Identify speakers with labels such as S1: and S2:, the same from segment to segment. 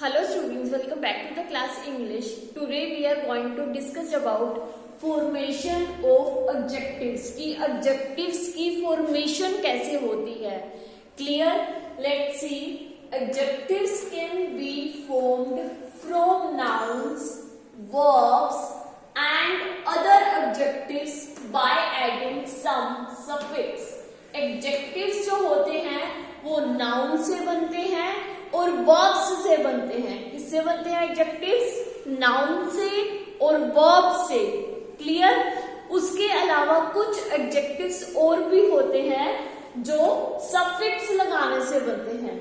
S1: Hello students, welcome back to the class English. Today we are going to discuss about formation of adjectives कि adjectives की formation कैसे होती है. Clear? Let's see. Adjectives can be formed from nouns, verbs and other adjectives by adding some suffix. Adjectives जो होते हैं वो noun से बनते हैं और verbs से बनते हैं. किससे बनते हैं एडजेक्टिव्स? नाउन से और वर्ब से. क्लियर? उसके अलावा कुछ एडजेक्टिव्स और भी होते हैं जो सफिक्स लगाने से बनते हैं.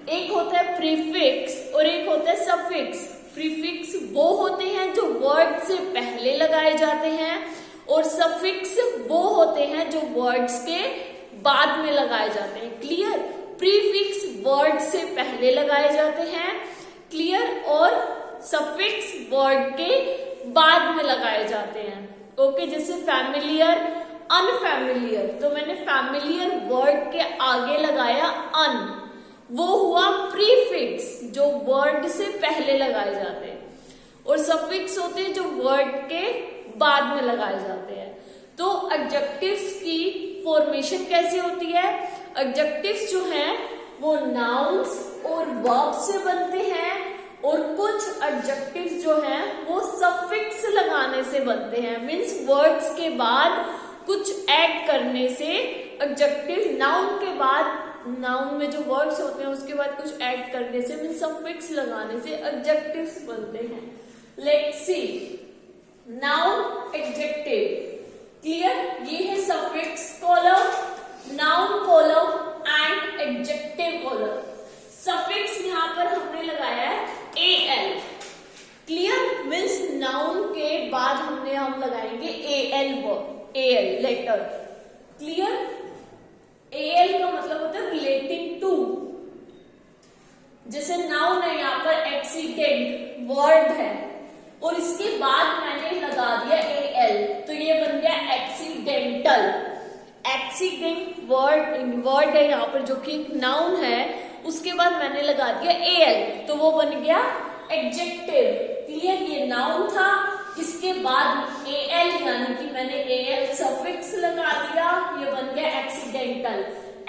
S1: एक होता है प्रीफिक्स और एक होता है सफिक्स. प्रीफिक्स वो होते हैं जो वर्ड से पहले लगाए जाते हैं और सफिक्स वो होते हैं जो वर्ड्स के बाद में लगाए जाते हैं. क्लियर? प्रीफिक्स वर्ड से पहले लगाए जाते हैं. क्लियर? और सफिक्स वर्ड के बाद में लगाए जाते हैं. ओके, जैसे फैमिलियर, अनफैमिलियर. तो मैंने फैमिलियर वर्ड के आगे लगाया अन, वो हुआ प्रीफिक्स जो वर्ड से पहले लगाए जाते हैं. और सफिक्स होते हैं जो वर्ड के बाद में लगाए जाते हैं. तो एडजेक्टिव्स की फॉर्मेशन कैसे होती है? एडजेक्टिव्स जो हैं वो नाउन्स और वर्ब से बनते हैं और कुछ एडजेक्टिव्स जो हैं वो सफिक्स लगाने से बनते हैं. मींस वर्ड्स के बाद कुछ ऐड करने से एडजेक्टिव, नाउन के बाद, नाउन में जो वर्ड्स होते हैं उसके बाद कुछ ऐड करने से, मींस सफिक्स लगाने से एडजेक्टिव्स बनते हैं. Let's see. Noun, adjective. Clear? ये है suffix column, noun column and adjective column. Suffix यहां पर हमने लगाया है एल. क्लियर? मीन्स नाउन के बाद हम लगाएंगे L word, L letter. Clear? एल का मतलब होता है रिलेटिंग टू. जैसे नाउन है यहां पर एक्सीडेंट वर्ड है और इसके बाद मैंने लगा दिया एल, तो ये बन गया एक्सीडेंटल. एक्सीडेंट वर्ड है यहाँ पर जो कि एक नाउन है, उसके बाद मैंने लगा दिया एल, तो वो बन गया एडजेक्टिव. क्लियर? ये नाउन था, इसके बाद एल यानी कि मैंने एल सफिक्स लगा दिया, ये बन गया एक्सीडेंटल.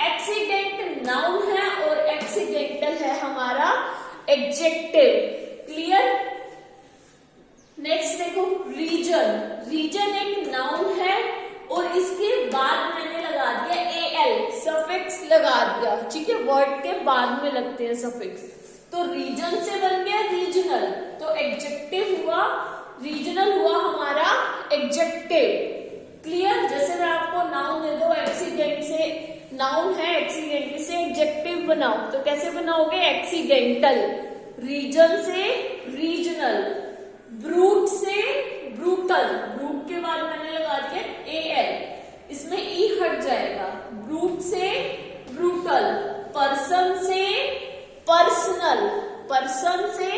S1: एक्सीडेंट नाउन है और एक्सीडेंटल है हमारा एडजेक्टिव. क्लियर? नेक्स्ट देखो, रीजन. रीजन एक नाउन है और इसके बाद मैंने लगा दिया एल सफिक्स लगा दिया. ठीक है, वर्ड के बाद में लगते हैं सफिक्स. तो रीजन से बन गया रीजनल, तो एडजेक्टिव हुआ, रीजनल हुआ हमारा एडजेक्टिव. क्लियर? जैसे मैं आपको नाउन दे दो, एक्सीडेंट से नाउन है, एक्सीडेंट से एडजेक्टिव बनाओ, तो कैसे बनाओगे? एक्सीडेंटल. रीजन से रीजनल. ब्रूट से ब्रूटल. ब्रूट के बाद मैंने लगा दिया एल, इसमें ई हट जाएगा. ब्रूट से ब्रूटल. पर्सन से पर्सनल. पर्सन से,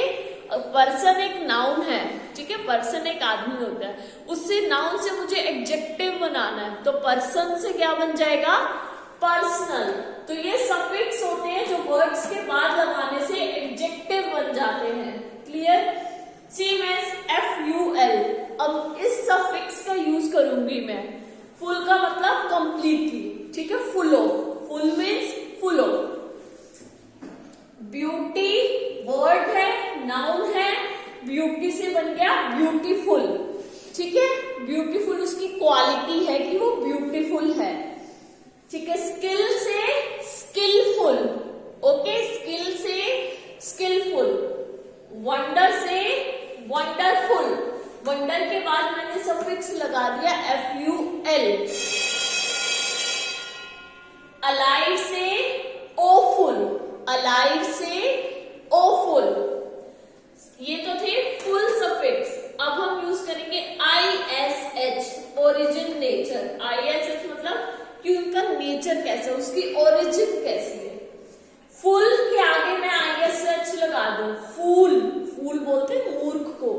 S1: पर्सन एक नाउन है, ठीक है, पर्सन एक आदमी होता है, उससे नाउन से मुझे एडजेक्टिव बनाना है, तो पर्सन से क्या बन जाएगा? पर्सनल. तो ये सफिक्स होते हैं जो वर्ड्स के बाद लगाने से एडजेक्टिव बन जाते हैं. क्लियर? Same as FUL. अब इस सफिक्स का यूज करूंगी मैं. फुल का मतलब कंप्लीटली, ठीक है, full of. Full means full of. Beauty word है, नाउन है, ब्यूटी से बन गया ब्यूटीफुल. ठीक है, ब्यूटीफुल उसकी क्वालिटी है कि वो ब्यूटीफुल है. ठीक है. स्किल से स्किलफुल. ओके, स्किल से स्किलफुल. वंडर से वंडरफुल. वंडर के बाद मैंने सफिक्स लगा दिया FUL. अलाइव से ओफुल. अलाइव से ओफुल. ये तो थे फुल सफिक्स. अब हम यूज करेंगे ISH, ओरिजिन, नेचर. ISH मतलब कि उनका नेचर कैसा है, उसकी ओरिजिन कैसी है. फुल के आगे मैं ISH लगा दूं. फूल, फूल बोलते हैं मूर्ख को,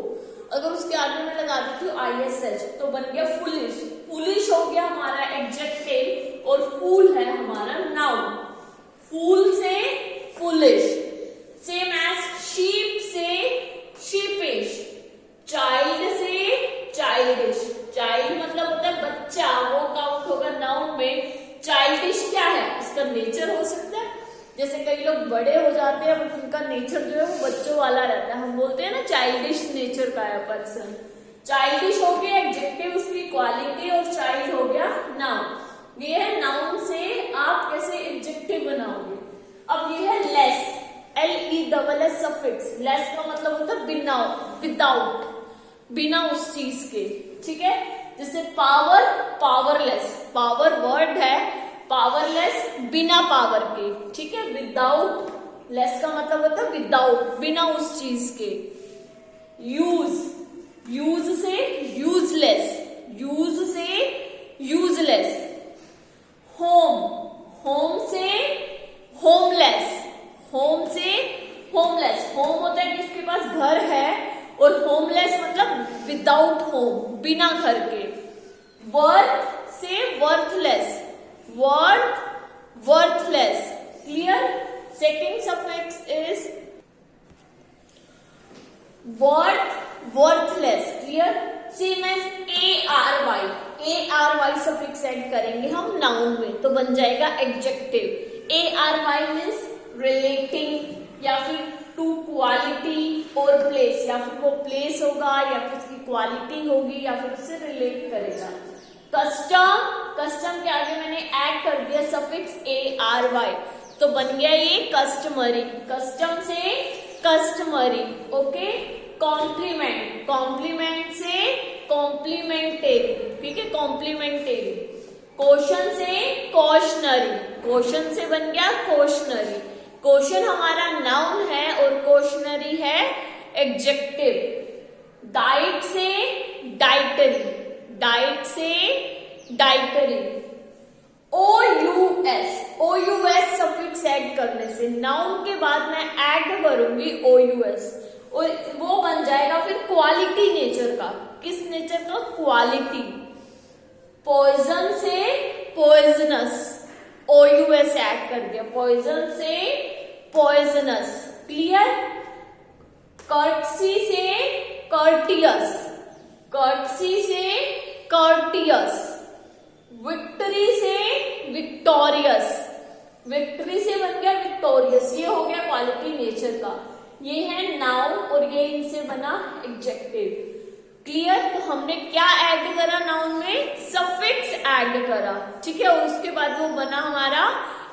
S1: अगर उसके आगे में लगा देती हूँ ISH तो बन गया फुलिश. फुलिश हो गया हमारा एडजेक्टिव और फूल है हमारा नाउन. फूल से फुलिश. सेम एज शीप हो सकता है। जैसे कई लोग बड़े हो जाते हैं बट उनका नेचर जो है वो बच्चों वाला रहता है, हम बोलते हैं ना चाइल्डिश नेचर का है पर्सन। चाइल्डिश हो गया एडजेक्टिव उसकी क्वालिटी, और चाइल्ड हो गया नाउन। ये है नाउन से आप कैसे एडजेक्टिव बनाओगे। अब ये है लेस, LESS सफिक्स। लेस का मतलब होता है बिना, विदाउट, बिना उस चीज के, ठीक है। जैसे पावर, पावरलेस, पावर वर्ड है, पावरलेस बिना पावर के, ठीक है। विदाउट, लेस का मतलब होता है विदाउट, बिना उस चीज के। यूज, यूज से यूजलेस, यूज से यूजलेस। होम, होम से होमलेस, होम से होमलेस। होम होता है कि उसके पास घर है, और होमलेस मतलब विदाउट होम, बिना घर के। वर्थ से worthless, worth, worthless, clear. Second suffix is worth, worthless, clear. Same as ARY, ARY suffix add करेंगे हम नाउन में तो बन जाएगा एडजेक्टिव। ARY मीन्स रिलेटिंग, या फिर टू क्वालिटी और प्लेस, या फिर वो प्लेस होगा, या फिर उसकी क्वालिटी होगी, या फिर उससे रिलेट करेगा। कस्टम, कस्टम के आगे मैंने ऐड कर दिया सफिक्स ARY, तो बन गया ये कस्टमरी। कस्टम से कस्टमरी, ओके। कॉम्प्लीमेंट, कॉम्प्लीमेंट से कॉम्प्लीमेंटेरी, ठीक है, कॉम्प्लीमेंटेरी। क्वेश्चन से क्वेश्चनरी, क्वेश्चन से बन गया क्वेश्चनरी। क्वेश्चन हमारा नाउन है और क्वेश्चनरी है एडजेक्टिव। डाइट से डाइटरी, डाइट से dietary. OUS, OUS suffix add करने से नाउन के बाद मैं ऐड करूंगी OUS, और वो बन जाएगा फिर क्वालिटी नेचर का। किस नेचर का? क्वालिटी। पॉइजन से पॉइजनस, OUS ऐड कर दिया, पॉइजन से पॉइजनस, क्लियर। कर्टसी से कर्टियस, कर्टसी से कर्टियस। विक्ट्री से विक्टोरियस, विक्ट्री से बन गया विक्टोरियस। ये हो गया क्वालिटी नेचर का। ये है नाउन और ये इनसे बना एडजेक्टिव, क्लियर। तो हमने क्या ऐड करा नाउन में? सफिक्स ऐड करा, ठीक है, और उसके बाद वो बना हमारा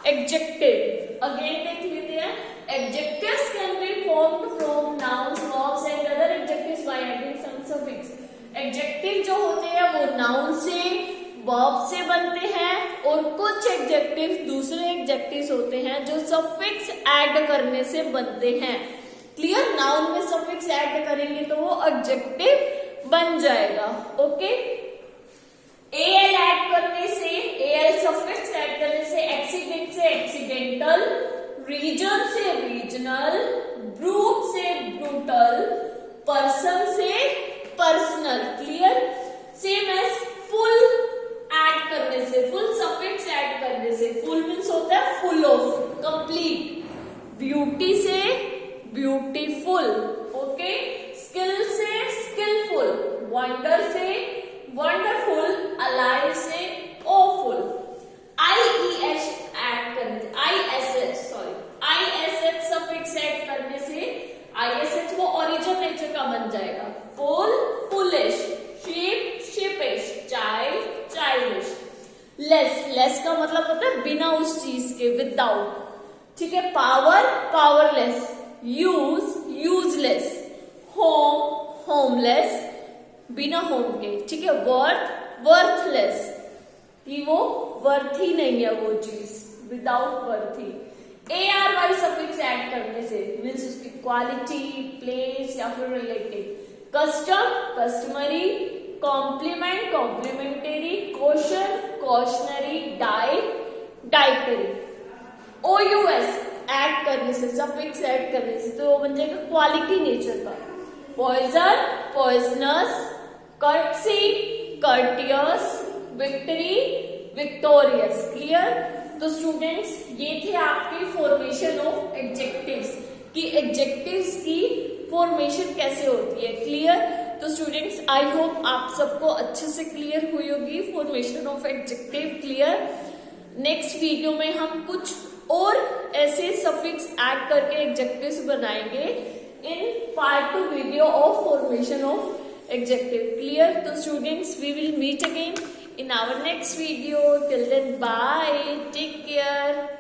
S1: एडजेक्टिव। अगेन देख लेते हैं। Adjectives can be formed from nouns, verbs and other adjectives by adding some suffix. Adjective जो होते हैं वो नाउन से, वर्ब से बनते हैं, और कुछ एडजेक्टिव दूसरे एडजेक्टिव्स होते हैं जो सफिक्स ऐड करने से बनते हैं, क्लियर। नाउन में सफिक्स ऐड करेंगे तो वो एडजेक्टिव बन जाएगा, ओके। AL ऐड करने से, AL सफिक्स ऐड करने से एक्सीडेंट से एक्सीडेंटल, रीजन से रीजनल, ब्रूट से ब्रूटल, पर्सन से personal, clear. Same as ful add करने से, फुल सफिक्स ऐड करने से, फुल मीन्स होता है फुल ऑफ, कंप्लीट। ब्यूटी से ब्यूटीफुल, ओके। स्किल से स्किलफुल, वंडर से वंडरफुल, अलाइव से ऑफुल। IES ऐड करने से, ISH सफिक्स ऐड करने से ISH वो ओरिजिन नेचर का बन जाएगा। Fool, foolish, sheep, sheepish, child, childish. Less, less का मतलब होता है बिना उस चीज के, विदाउट, ठीक है। Power, powerless. Use, useless. Home, homeless, बिना होम के, ठीक है। वर्थ, वर्थलेस, कि वो वर्थ ही नहीं है वो चीज, without worthy. ARY suffix add करने से मीन्स उसकी क्वालिटी, प्लेस या फिर relative. Custom, customary. Complement, complementary. Question, questionary. Diet, dietary. OUS add करने से, सफिक्स ऐड करने से तो वो बन जाएगा क्वालिटी नेचर का। Poison, poisonous. Courtesy, courteous. Victory, victorious, clear. तो स्टूडेंट्स ये थे आपके फॉर्मेशन ऑफ एडजेक्टिव्स, कि एडजेक्टिव्स की फॉर्मेशन कैसे होती है, क्लियर। तो स्टूडेंट्स आई होप आप सबको अच्छे से क्लियर हुई होगी formation of adjective, clear. Next video में हम कुछ और टॉपिक्स ऐड करके एडजेक्टिव्स बनाएंगे in part 2 video of formation of adjective. Clear? तो students, we will meet again in our next video. Till then, bye, take care.